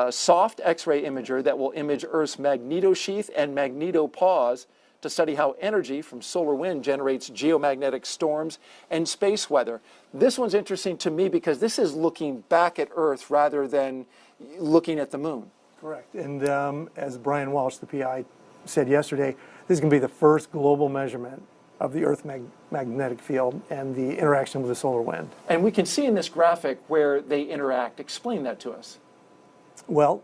soft X-ray imager that will image Earth's magnetosheath and magnetopause to study how energy from solar wind generates geomagnetic storms and space weather. This one's interesting to me because this is looking back at Earth rather than looking at the moon. Correct. And as Brian Walsh, the PI, said yesterday, this is going to be the first global measurement of the Earth magnetic field and the interaction with the solar wind. And we can see in this graphic where they interact. Explain that to us. Well,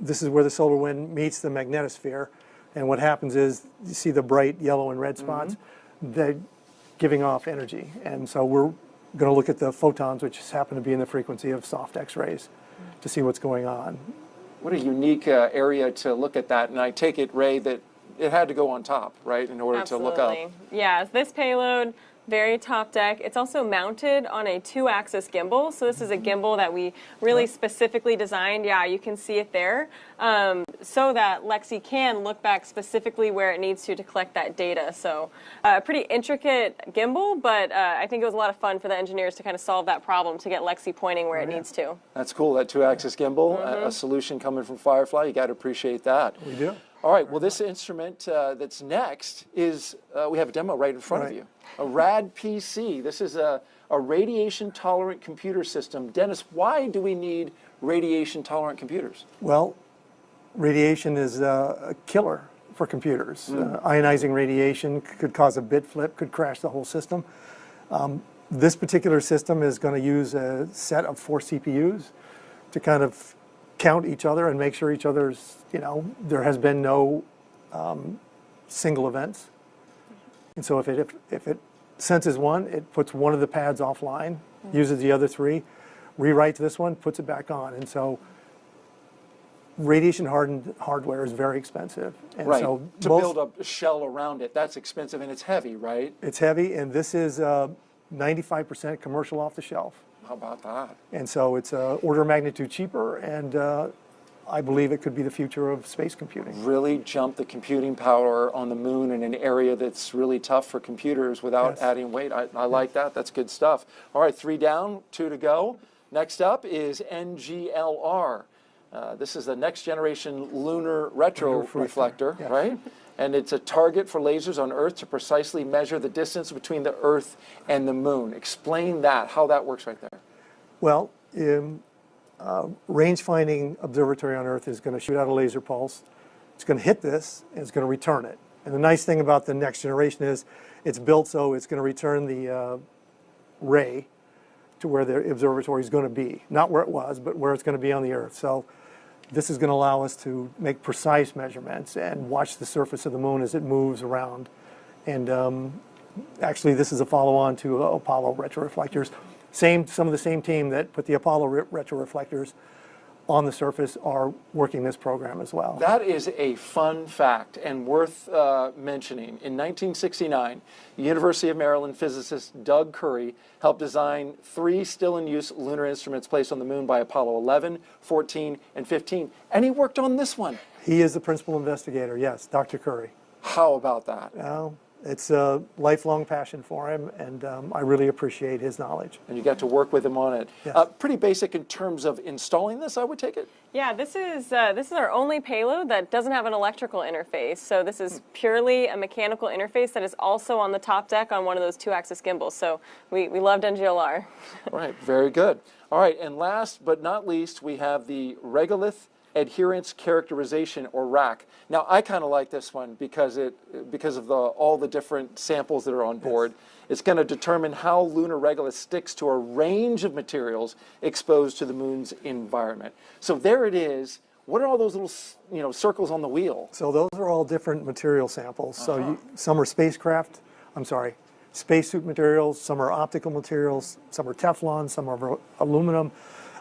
this is where the solar wind meets the magnetosphere. And what happens is you see the bright yellow and red spots, they're giving off energy. And so we're going to look at the photons, which happen to be in the frequency of soft X-rays, to see what's going on. What a unique area to look at that. And I take it, Ray, that it had to go on top, right, in order to look up. Yeah, this payload, very top deck. It's also mounted on a 2-axis gimbal. So this is a gimbal that we really specifically designed. Yeah, you can see it there. So that Lexi can look back specifically where it needs to collect that data. So a pretty intricate gimbal, but I think it was a lot of fun for the engineers to kind of solve that problem to get Lexi pointing where it needs to. That's cool, that 2-axis gimbal, a solution coming from Firefly. You got to appreciate that. We do. All right, well, this instrument that's next is, we have a demo right in front of you. A RAD PC. This is a radiation-tolerant computer system. Dennis, why do we need radiation-tolerant computers? Well, radiation is a killer for computers. Ionizing radiation could cause a bit flip, could crash the whole system. This particular system is going to use a set of 4 CPUs to kind of count each other and make sure each other's, there has been no single events. And so if it senses one, it puts one of the pads offline, uses the other 3, rewrites this one, puts it back on. And so radiation hardened hardware is very expensive. And right, so to build a shell around it, that's expensive and it's heavy, right? It's heavy, and this is 95% commercial off the shelf. How about that? And so it's order of magnitude cheaper, and I believe it could be the future of space computing. Really jump the computing power on the moon in an area that's really tough for computers without adding weight. I like that. That's good stuff. All right, 3 down, 2 to go. Next up is NGLR. This is the next generation lunar retro reflector, right? And it's a target for lasers on Earth to precisely measure the distance between the Earth and the moon. Explain that, how that works right there. Well, range finding observatory on Earth is going to shoot out a laser pulse. It's going to hit this, and it's going to return it. And the nice thing about the next generation is it's built so it's going to return the ray to where the observatory is going to be. Not where it was, but where it's going to be on the Earth. So this is going to allow us to make precise measurements and watch the surface of the moon as it moves around. And actually, this is a follow-on to Apollo retroreflectors. Some of the same team that put the Apollo retroreflectors on the surface are working this program as well. That is a fun fact and worth mentioning. In 1969, the University of Maryland physicist Doug Curry helped design 3 still-in-use lunar instruments placed on the moon by Apollo 11, 14, and 15. And he worked on this one. He is the principal investigator, yes, Dr. Curry. How about that? It's a lifelong passion for him, and I really appreciate his knowledge. And you got to work with him on it. Yes. Pretty basic in terms of installing this, I would take it? Yeah, this is our only payload that doesn't have an electrical interface. So this is purely a mechanical interface that is also on the top deck on one of those 2-axis gimbals. So we loved NGLR. All right, very good. All right, and last but not least, we have the Regolith Adherence Characterization, or RAC. Now, I kind of like this one because of all the different samples that are on board. Yes. It's going to determine how lunar regolith sticks to a range of materials exposed to the moon's environment. So there it is. What are all those little, circles on the wheel? So those are all different material samples. So some are spacesuit materials, some are optical materials, some are Teflon, some are aluminum.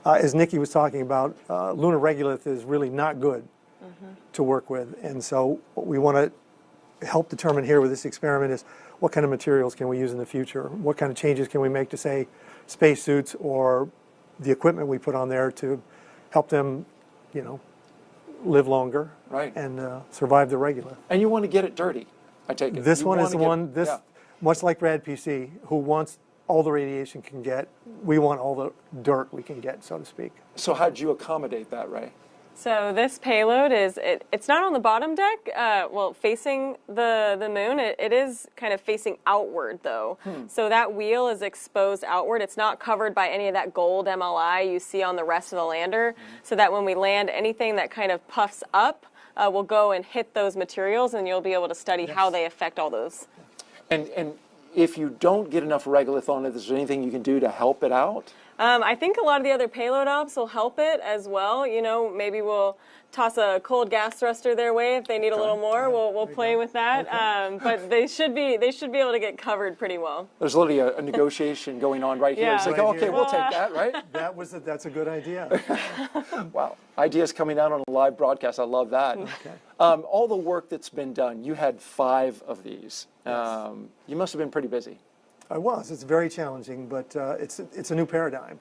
As Nikki was talking about, lunar regolith is really not good to work with. And so what we want to help determine here with this experiment is what kind of materials can we use in the future? What kind of changes can we make to, say, spacesuits or the equipment we put on there to help them, live longer and survive the regolith. And you want to get it dirty, I take it. This one is the one, much like Rad PC, who wants all the radiation can get. We want all the dirt we can get, so to speak. So how did you accommodate that, Ray? So this payload it's not on the bottom deck, facing the moon. It is kind of facing outward, though. So that wheel is exposed outward. It's not covered by any of that gold MLI you see on the rest of the lander, so that when we land, anything that kind of puffs up will go and hit those materials, and you'll be able to study how they affect all those. And if you don't get enough regolith on it, is there anything you can do to help it out? I think a lot of the other payload ops will help it as well. You know, maybe we'll toss a cold gas thruster their way if they need a little more. We'll play with that. But they should be able to get covered pretty well. There's literally a negotiation going on right here. Yeah. It's like, Right oh, okay, here. we'll take that, right? That's a good idea. Wow. Ideas coming out on a live broadcast. I love that. Okay. All the work that's been done, you had 5 of these. You must have been pretty busy. I was. It's very challenging, but it's a new paradigm.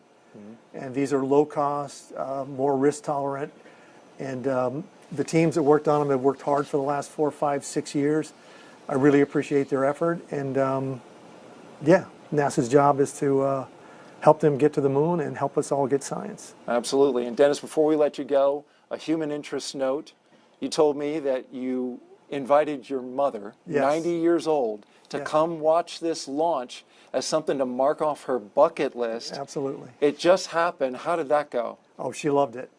And these are low cost, more risk tolerant. And the teams that worked on them have worked hard for the last 4, 5, 6 years. I really appreciate their effort. And NASA's job is to help them get to the moon and help us all get science. Absolutely. And Dennis, before we let you go, a human interest note. You told me that you invited your mother, 90 years old, to come watch this launch as something to mark off her bucket list. Absolutely. It just happened. How did that go? Oh, she loved it.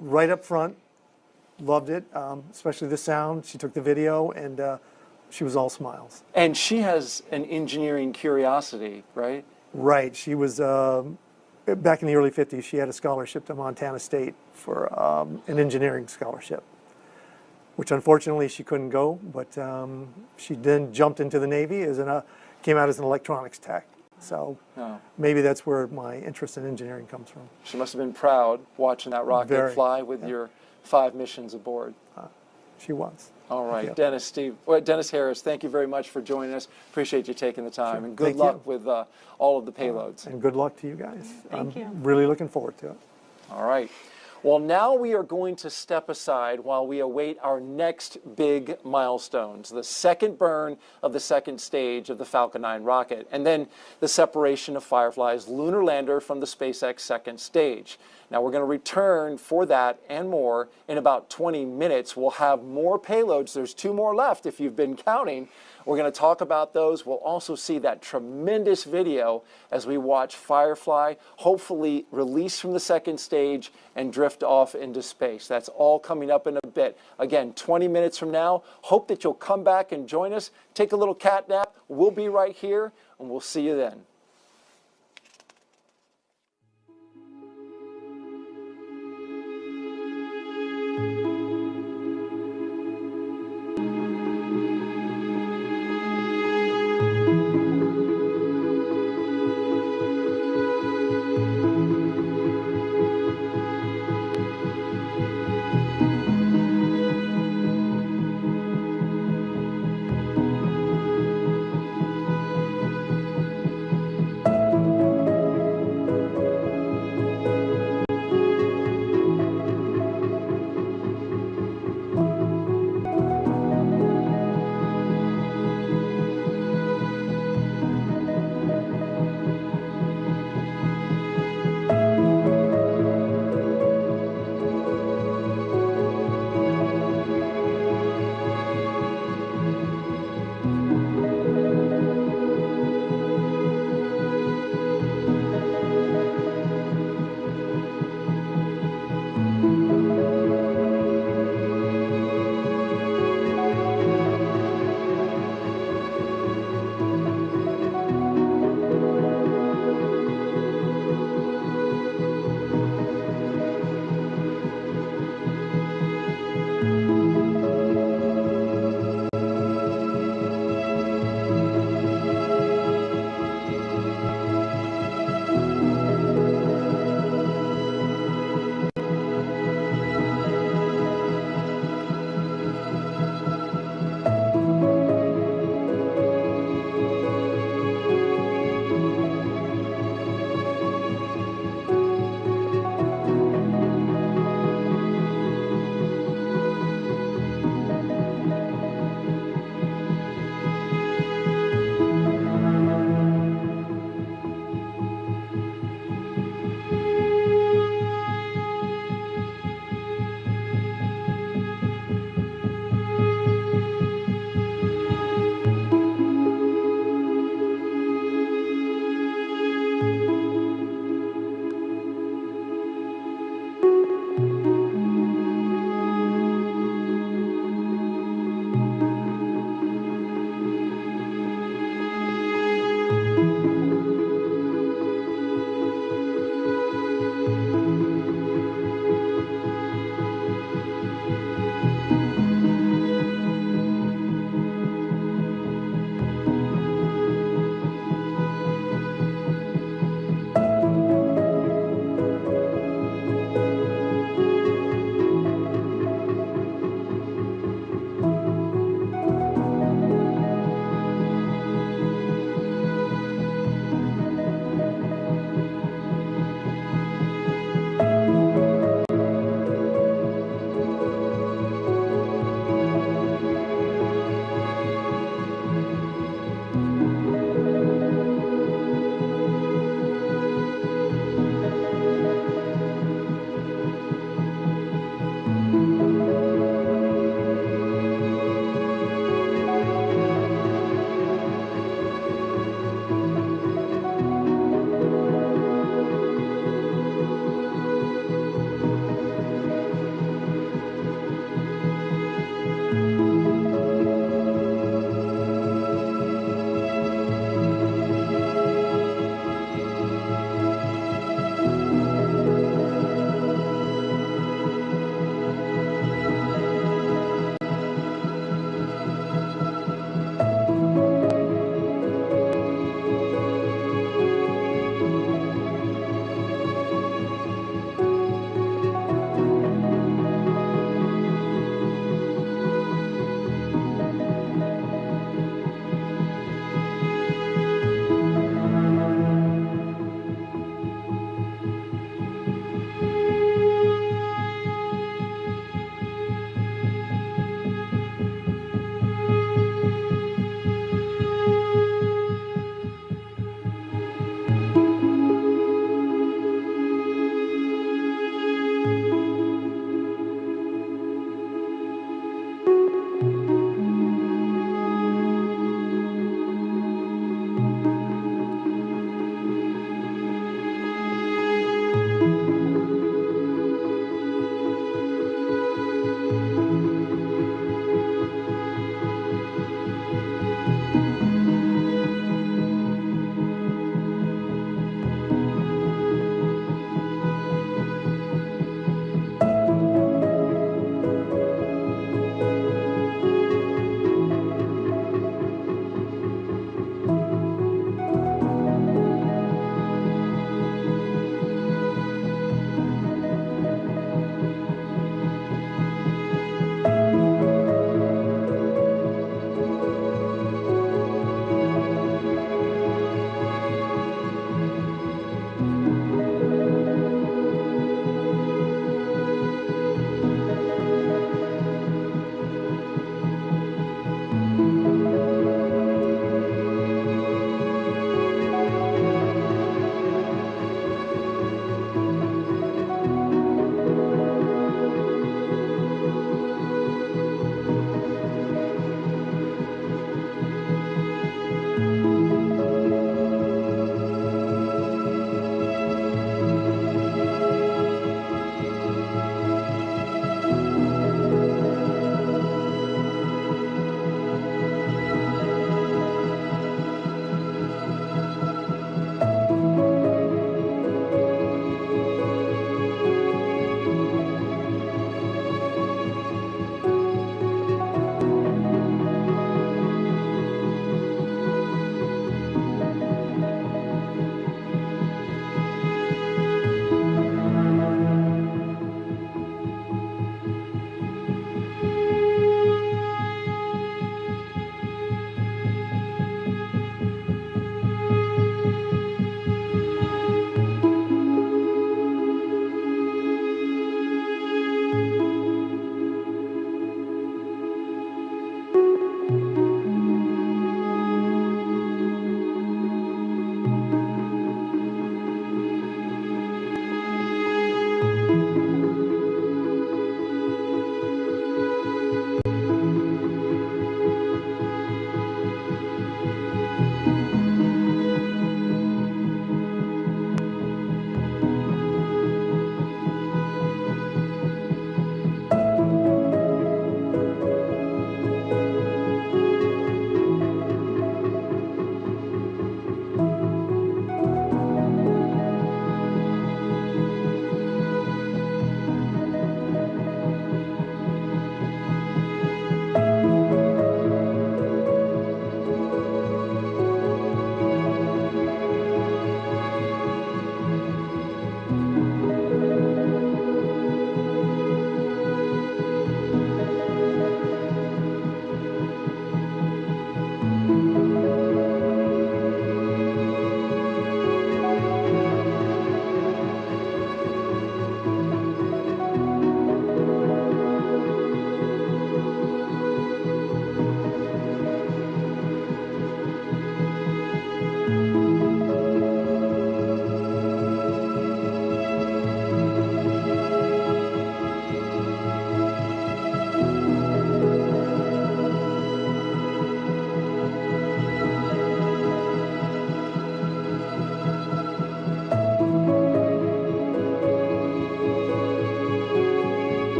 Right up front, loved it, especially the sound. She took the video, and she was all smiles. And she has an engineering curiosity, right? Right. She was, back in the early 50s, she had a scholarship to Montana State for an engineering scholarship, which unfortunately she couldn't go, but she then jumped into the Navy, came out as an electronics tech. So maybe that's where my interest in engineering comes from. She must have been proud watching that rocket Very. fly with your 5 missions aboard. She was. All right, Yeah. Dennis Harris, thank you very much for joining us. Appreciate you taking the time, and good Thank luck you. with all of the payloads. And good luck to you guys. Thank you. I'm really looking forward to it. All right. Well, now we are going to step aside while we await our next big milestones, the second burn of the second stage of the Falcon 9 rocket, and then the separation of Firefly's lunar lander from the SpaceX second stage. Now, we're going to return for that and more in about 20 minutes. We'll have more payloads. There's 2 more left if you've been counting. We're going to talk about those. We'll also see that tremendous video as we watch Firefly hopefully release from the second stage and drift off into space. That's all coming up in a bit. Again, 20 minutes from now. Hope that you'll come back and join us. Take a little cat nap. We'll be right here, and we'll see you then.